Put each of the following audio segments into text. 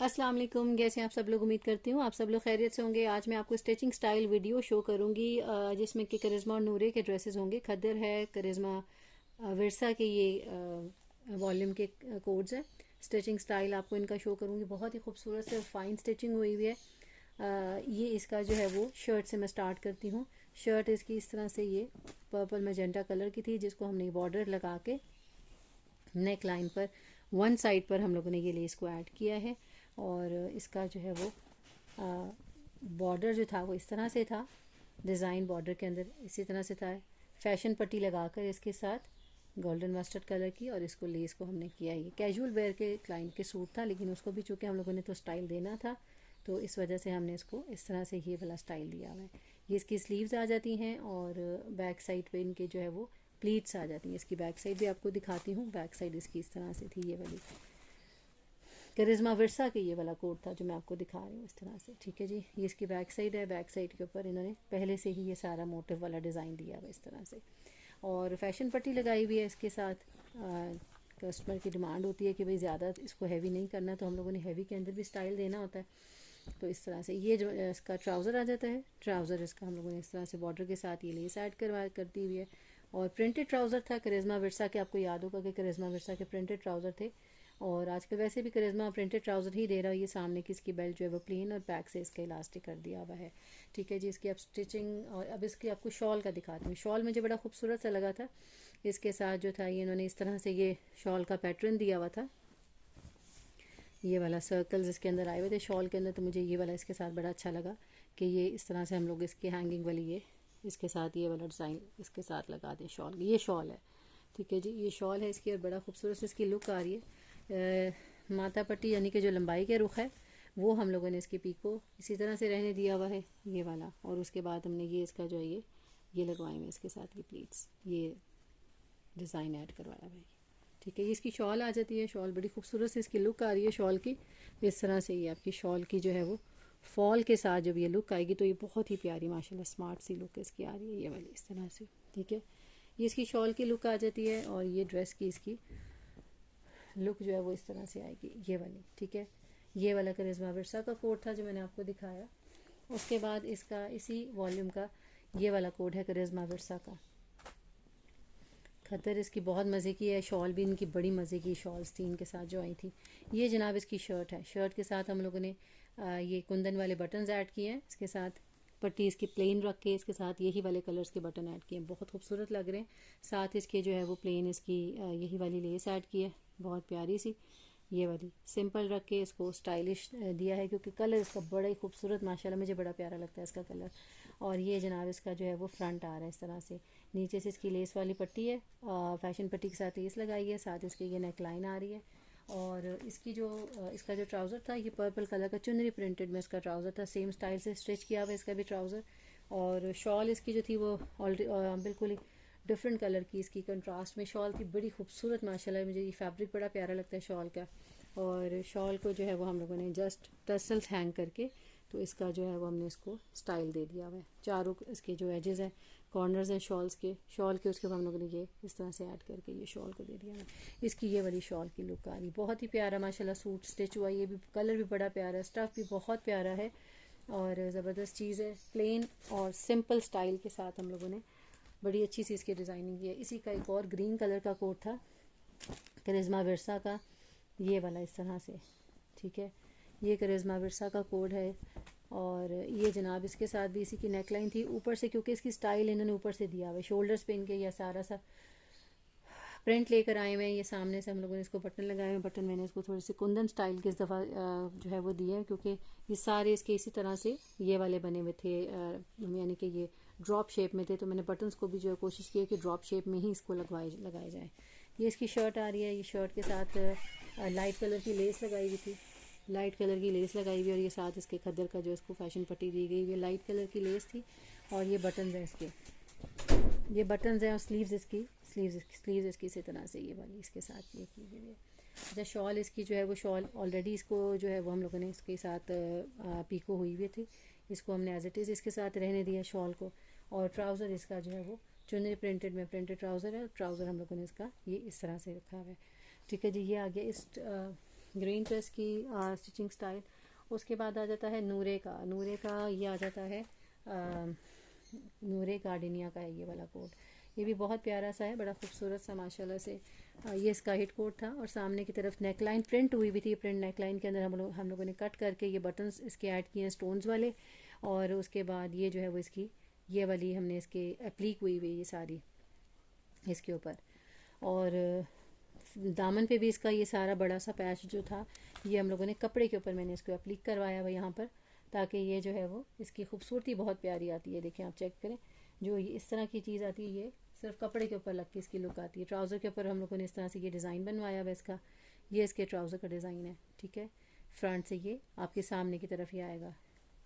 अस्सलाम वालेकुम। कैसे हैं आप सब लोग? उम्मीद करती हूँ आप सब लोग खैरियत से होंगे। आज मैं आपको स्टिचिंग स्टाइल वीडियो शो करूँगी जिसमें कि करिश्मा और नूरे के ड्रेसेस होंगे। खद्दर है, करिश्मा विरसा के ये वॉल्यूम के कोड्स हैं। स्टिचिंग स्टाइल आपको इनका शो करूँगी। बहुत ही खूबसूरत से फाइन स्टिचिंग हुई हुई है। ये इसका जो है वो शर्ट से मैं स्टार्ट करती हूँ। शर्ट इसकी इस तरह से ये पर्पल मैजेंटा कलर की थी, जिसको हमने बॉर्डर लगा के नेक लाइन पर वन साइड पर हम लोगों ने ये लेस को ऐड किया है। और इसका जो है वो बॉर्डर जो था वो इस तरह से था, डिज़ाइन बॉर्डर के अंदर इसी तरह से था। फैशन पट्टी लगाकर इसके साथ गोल्डन मस्टर्ड कलर की, और इसको लेस को हमने किया। ये कैजुअल वेयर के क्लाइंट के सूट था, लेकिन उसको भी चूँकि हम लोगों ने तो स्टाइल देना था, तो इस वजह से हमने इसको इस तरह से ये वाला स्टाइल दिया हुआ है। ये इसकी स्लीव्स आ जाती हैं और बैक साइड पे इनके जो है वो प्लीट्स आ जाती हैं। इसकी बैक साइड भी आपको दिखाती हूँ। बैक साइड इसकी इस तरह से थी, ये वाली करिश्मा विरसा के ये वाला कोट था जो मैं आपको दिखा रही हूँ इस तरह से। ठीक है जी, ये इसकी बैक साइड है। बैक साइड के ऊपर इन्होंने पहले से ही ये सारा मोटिव वाला डिज़ाइन दिया हुआ इस तरह से, और फैशन पट्टी लगाई हुई है इसके साथ। कस्टमर की डिमांड होती है कि भाई ज़्यादा इसको हैवी नहीं करना, तो हम लोगों ने हैवी के अंदर भी स्टाइल देना होता है। तो इस तरह से ये जो इसका ट्राउज़र आ जाता है, ट्राउज़र इसका हम लोगों ने इस तरह से बॉर्डर के साथ ये लेस ऐड करती हुई है। और प्रिंटेड ट्राउज़र था करिश्मा विरसा के। आपको याद होगा कि करिश्मा विरसा के प्रिंटेड ट्राउज़र थे, और आजकल वैसे भी करिश्मा प्रिंटेड ट्राउज़र ही दे रहा है। ये सामने की इसकी बेल्ट जो है वो प्लेन और बैक से इसका इलास्टिक कर दिया हुआ है। ठीक है जी, इसकी अब स्टिचिंग, और अब इसकी आपको शॉल का दिखाती हूँ। शॉल मुझे बड़ा खूबसूरत सा लगा था। इसके साथ जो था ये इन्होंने इस तरह से ये शॉल का पैटर्न दिया हुआ था, ये वाला सर्कल्स इसके अंदर आए हुए थे शॉल के अंदर। तो मुझे ये वाला इसके साथ बड़ा अच्छा लगा कि ये इस तरह से हम लोग इसकी हैंगिंग वाली ये इसके साथ ये वाला डिज़ाइन इसके साथ लगा दें शॉल। ये शॉल है, ठीक है जी, ये शॉल है इसकी, और बड़ा खूबसूरत से इसकी लुक आ रही है। माथा पट्टी यानी कि जो लंबाई के रुख है वो हम लोगों ने इसकी पीक को इसी तरह से रहने दिया हुआ है, ये वाला। और उसके बाद हमने ये इसका जो है ये लगवाए हुए इसके साथ ये प्लीट्स, ये डिज़ाइन ऐड करवाया भाई। ठीक है, ये इसकी शॉल आ जाती है। शॉल बड़ी खूबसूरत से इसकी लुक आ रही है शॉल की इस तरह से। ये आपकी शॉल की जो है वो फॉल के साथ जब ये लुक आएगी तो ये बहुत ही प्यारी माशाल्लाह स्मार्ट सी लुक इसकी आ रही है, ये वाली इस तरह से। ठीक है, ये इसकी शॉल की लुक आ जाती है, और ये ड्रेस की इसकी लुक जो है वो इस तरह से आएगी, ये वाली। ठीक है, ये वाला करिश्मा विरसा का कोड था जो मैंने आपको दिखाया। उसके बाद इसका इसी वॉल्यूम का ये वाला कोड है करिश्मा विरसा का। खद्दर इसकी बहुत मज़े की है। शॉल भी इनकी बड़ी मज़े की शॉल्स थी इनके साथ जो आई थी। ये जनाब इसकी शर्ट है। शर्ट के साथ हम लोगों ने ये कुंदन वाले बटन्स ऐड किए हैं इसके साथ। पट्टी इसकी प्लेन रख के इसके साथ यही वाले कलर्स के बटन ऐड किए हैं, बहुत खूबसूरत लग रहे हैं। साथ इसके जो है वो प्लेन इसकी यही वाली लेस ऐड की है, बहुत प्यारी सी। ये वाली सिंपल रख के इसको स्टाइलिश दिया है, क्योंकि कलर इसका बड़ा ही खूबसूरत माशाल्लाह मुझे बड़ा प्यारा लगता है इसका कलर। और ये जनाब इसका जो है वो फ्रंट आ रहा है इस तरह से। नीचे से इसकी लेस वाली पट्टी है, फैशन पट्टी के साथ लेस लगाई है, साथ इसके ये नेक लाइन आ रही है। और इसकी जो इसका जो ट्राउज़र था ये पर्पल कलर का चुनरी प्रिंटेड में इसका ट्राउज़र था, सेम स्टाइल से स्टिच किया हुआ इसका भी ट्राउज़र। और शॉल इसकी जो थी वो ऑलरेडी बिल्कुल ही डिफरेंट कलर की इसकी कंट्रास्ट में शॉल थी, बड़ी खूबसूरत माशाल्लाह। मुझे ये फैब्रिक बड़ा प्यारा लगता है शॉल का। और शॉल को जो है वो हम लोगों ने जस्ट टसल्स हैंग करके तो इसका जो है वो हमने इसको स्टाइल दे दिया हुआ है। चारों इसके जो एजेस हैं, कॉर्नर्स हैं शॉल के उसके बाद हम लोगों ने ये इस तरह से ऐड करके ये शॉल को दे दिया है। इसकी ये वाली शॉल की लुक आ रही, बहुत ही प्यारा माशाल्लाह सूट स्टिच हुआ। ये भी कलर भी बड़ा प्यारा है, स्टफ़ भी बहुत प्यारा है, और ज़बरदस्त चीज़ है। प्लेन और सिंपल स्टाइल के साथ हम लोगों ने बड़ी अच्छी सी इसकी डिज़ाइनिंग की है। इसी का एक और ग्रीन कलर का कोट था करिश्मा विरसा का, ये वाला इस तरह से। ठीक है, ये करिश्मा विरसा का कोड है। और ये जनाब इसके साथ भी इसी की नेकलाइन थी ऊपर से, क्योंकि इसकी स्टाइल इन्होंने ऊपर से दिया हुआ है। शोल्डर्स पे इनके यह सारा सा प्रिंट लेकर आए हुए हैं। ये सामने से हम लोगों ने इसको बटन लगाए हुए, बटन मैंने इसको थोड़ी सी कुंदन स्टाइल के इस दफ़ा जो है वो दिए हैं, क्योंकि ये सारे इसके इसी तरह से ये वाले बने हुए थे, यानी कि ये ड्रॉप शेप में थे। तो मैंने बटन्स को भी जो है कोशिश की है कि ड्रॉप शेप में ही इसको लगाए जाए। ये इसकी शर्ट आ रही है। ये शर्ट के साथ लाइट कलर की लेस लगाई हुई थी, लाइट कलर की लेस लगाई हुई, और ये साथ इसके खद्दर का जो इसको फैशन पट्टी दी गई, ये लाइट कलर की लेस थी। और ये बटन्स हैं इसके, ये बटन्स हैं, और स्लीव्स इसकी इसी तरह से ये वाली इसके साथ ये की हुई है। अच्छा, शॉल इसकी जो है वो शॉल ऑलरेडी इसको जो है वो हम लोगों ने इसके साथ पीको हुई हुई थी, इसको हमने एज इट इज़ इसके साथ रहने दिया शॉल को। और ट्राउज़र इसका जो है वो चुनरी प्रिंटेड में प्रिंटेड ट्राउज़र है। ट्राउज़र हम लोगों ने इसका ये इस तरह से रखा हुआ है। ठीक है जी, ये आ गया इस ग्रीन ड्रेस की स्टिचिंग स्टाइल। उसके बाद आ जाता है नूरे का। नूरे का ये आ जाता है नूरे गार्डनिया का है ये वाला कोट। ये भी बहुत प्यारा सा है, बड़ा खूबसूरत सा माशाल्लाह से। ये इसका हिट कोट था और सामने की तरफ नेकलाइन प्रिंट हुई हुई थी। प्रिंट नेकलाइन के अंदर हम लोगों ने कट करके ये बटन्स इसके ऐड किए हैं स्टोन्स वाले। और उसके बाद ये जो है वो इसकी ये वाली हमने इसके एप्लीक हुई हुई ये सारी इसके ऊपर। और दामन पे भी इसका ये सारा बड़ा सा पैच जो था ये हम लोगों ने कपड़े के ऊपर मैंने इसको एप्लीक करवाया हुआ यहाँ पर, ताकि ये जो है वो इसकी खूबसूरती बहुत प्यारी आती है। देखें आप चेक करें, जो ये इस तरह की चीज़ आती है ये सिर्फ कपड़े के ऊपर लग के इसकी लुक आती है। ट्राउज़र के ऊपर हम लोगों ने इस तरह से ये डिज़ाइन बनवाया हुआ इसका। ये इसके ट्राउज़र का डिज़ाइन है, ठीक है। फ्रंट से ये आपके सामने की तरफ ही आएगा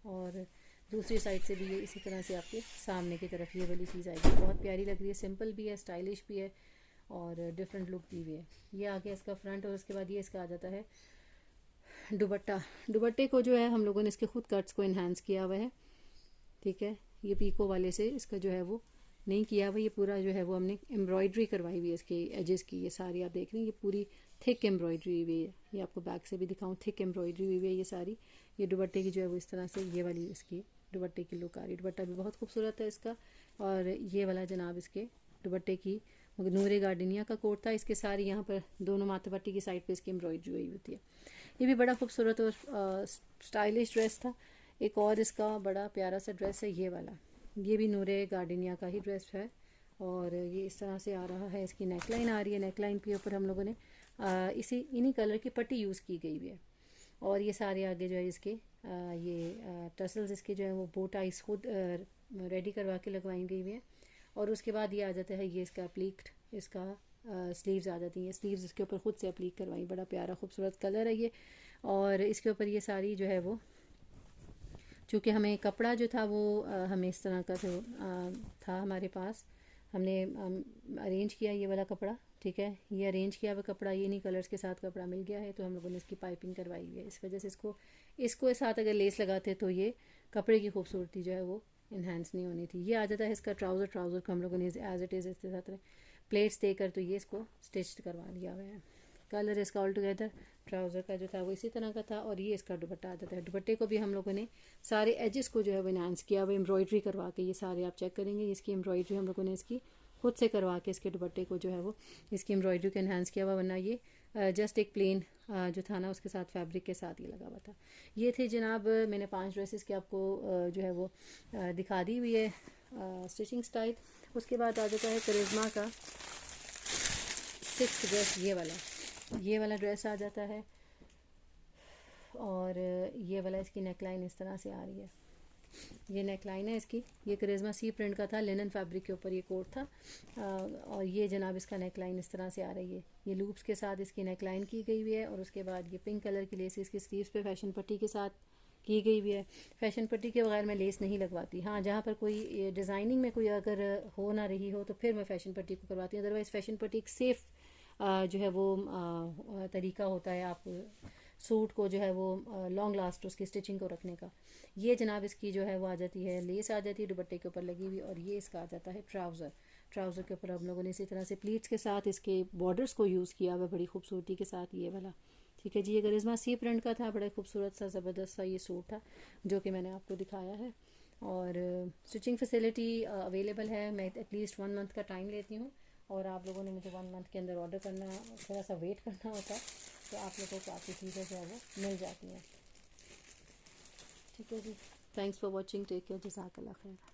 और दूसरी साइड से भी ये इसी तरह से आपके सामने की तरफ ये वाली चीज़ आएगी। बहुत प्यारी लग रही है, सिंपल भी है, स्टाइलिश भी है और डिफरेंट लुक दी हुई है। ये आ गया इसका फ्रंट। और उसके बाद ये इसका आ जाता है दुपट्टा। दुपट्टे को जो है हम लोगों ने इसके खुद कट्स को इन्हांस किया हुआ है, ठीक है। ये पीको वाले से इसका जो है वो नहीं किया हुआ, ये पूरा जो है वो हमने एम्ब्रॉयडरी करवाई हुई है इसके एजेस की। ये सारी आप देख रहे हैं ये पूरी थिक एम्ब्रॉयडरी हुई है। ये आपको बैक से भी दिखाऊं, थिक एम्ब्रॉयडरी हुई है ये सारी। ये दुपट्टे की जो है वो इस तरह से ये वाली इसकी दुपट्टे की लुक आ रही है। दुपट्टा भी बहुत खूबसूरत है इसका। और ये वाला जनाब इसके दुपट्टे की नूरे गार्डनिया का कोट था। इसके सारी यहाँ पर दोनों माथे पट्टी की साइड पे इसकी एम्ब्रॉयडरी हुई होती है। ये भी बड़ा खूबसूरत और स्टाइलिश ड्रेस था। एक और इसका बड़ा प्यारा सा ड्रेस है ये वाला। ये भी नूरे गार्डनिया का ही ड्रेस है और ये इस तरह से आ रहा है। इसकी नेकलाइन आ रही है, नेकलाइन के ऊपर हम लोगों ने इन्हीं कलर की पट्टी यूज़ की गई हुई है। और ये सारे आगे जो है इसके ये टसल्स इसके जो है वो बो टाइज खुद रेडी करवा के लगवाई गई हुई है। और उसके बाद ये आ जाता है ये इसका अप्लीक्ड इसका स्लीव्स आ जाती हैं। स्लीव्स इसके ऊपर खुद से अप्लीक करवाई, बड़ा प्यारा खूबसूरत कलर है ये। और इसके ऊपर ये सारी जो है वो चूँकि हमें कपड़ा जो था वो हमें इस तरह का जो था हमारे पास, हमने अरेंज किया ये वाला कपड़ा, ठीक है। ये अरेंज किया हुआ कपड़ा ये नहीं कलर्स के साथ कपड़ा मिल गया है, तो हम लोगों ने इसकी पाइपिंग करवाई हुई है। इस वजह से इसको साथ अगर लेस लगाते तो ये कपड़े की खूबसूरती जो है वो इन्हांस नहीं होनी थी। ये आ जाता है इसका ट्राउज़र को हम लोगों ने एज इट इज़ इसके साथ प्लेट्स देकर तो ये इसको स्टिच करवा लिया हुआ है। कलर इसका ऑल टुगेदर ट्राउज़र का जो था वो इसी तरह का था। और ये इसका दुपट्टा आ जाता है। दुपट्टे को भी हम लोगों ने सारे एजेस को जो है वो इन्हांस किया हुआ एम्ब्रॉयडरी करवा के। ये सारे आप चेक करेंगे, इसकी एम्ब्रॉयडरी हम लोगों ने इसकी खुद से करवा के इसके दुपट्टे को जो है वो इसकी एम्ब्रॉयडरी को इन्हांस किया हुआ, वरना ये जस्ट एक प्लेन जो था ना उसके साथ फैब्रिक के साथ ये लगा हुआ था। ये थे जनाब मैंने 5 ड्रेसेस की आपको जो है वो दिखा दी हुई है स्टिचिंग स्टाइल। उसके बाद आ जाता है करिश्मा का 6th ड्रेस। ये वाला ड्रेस आ जाता है और ये वाला इसकी नेकलाइन इस तरह से आ रही है। ये नेकलाइन है इसकी। ये करिश्मा सी प्रिंट का था, लिनन फैब्रिक के ऊपर ये कोट था। और ये जनाब इसका नेकलाइन इस तरह से आ रही है। ये लूप्स के साथ इसकी नेकलाइन की गई हुई है। और उसके बाद ये पिंक कलर की लेस इसकी स्लीव्स पे फैशन पट्टी के साथ की गई हुई है। फैशन पट्टी के बगैर मैं लेस नहीं लगवाती। हाँ, जहाँ पर कोई डिज़ाइनिंग में कोई अगर हो ना रही हो तो फिर मैं फ़ैशन पट्टी को करवाती हूँ। अदरवाइज़ फ़ैशन पट्टी एक सेफ़ जो है वो तरीका होता है आप सूट को जो है वो लॉन्ग लास्ट उसकी स्टिचिंग को रखने का। ये जनाब इसकी जो है वो आ जाती है, लेस आ जाती है दुपट्टे के ऊपर लगी हुई। और ये इसका आ जाता है ट्राउज़र के ऊपर हम लोगों ने इसी तरह से प्लीट्स के साथ इसके बॉर्डर्स को यूज़ किया हुआ बड़ी खूबसूरती के साथ ये वाला, ठीक है जी। ये करिश्मा सी प्रिंट का था, बड़ा खूबसूरत सा ज़बरदस्त सा ये सूट था जो कि मैंने आपको दिखाया है। और स्टिचिंग फैसिलिटी अवेलेबल है। मैं एटलीस्ट 1 मंथ का टाइम लेती हूँ और आप लोगों ने मुझे 1 मंथ के अंदर ऑर्डर करना, थोड़ा सा वेट करना होता है, तो आप लोगों को आपकी चीज़ें जो है वो मिल जाती हैं, ठीक है जी। Thanks for watching, take care, जज़ाकल्लाह खैर।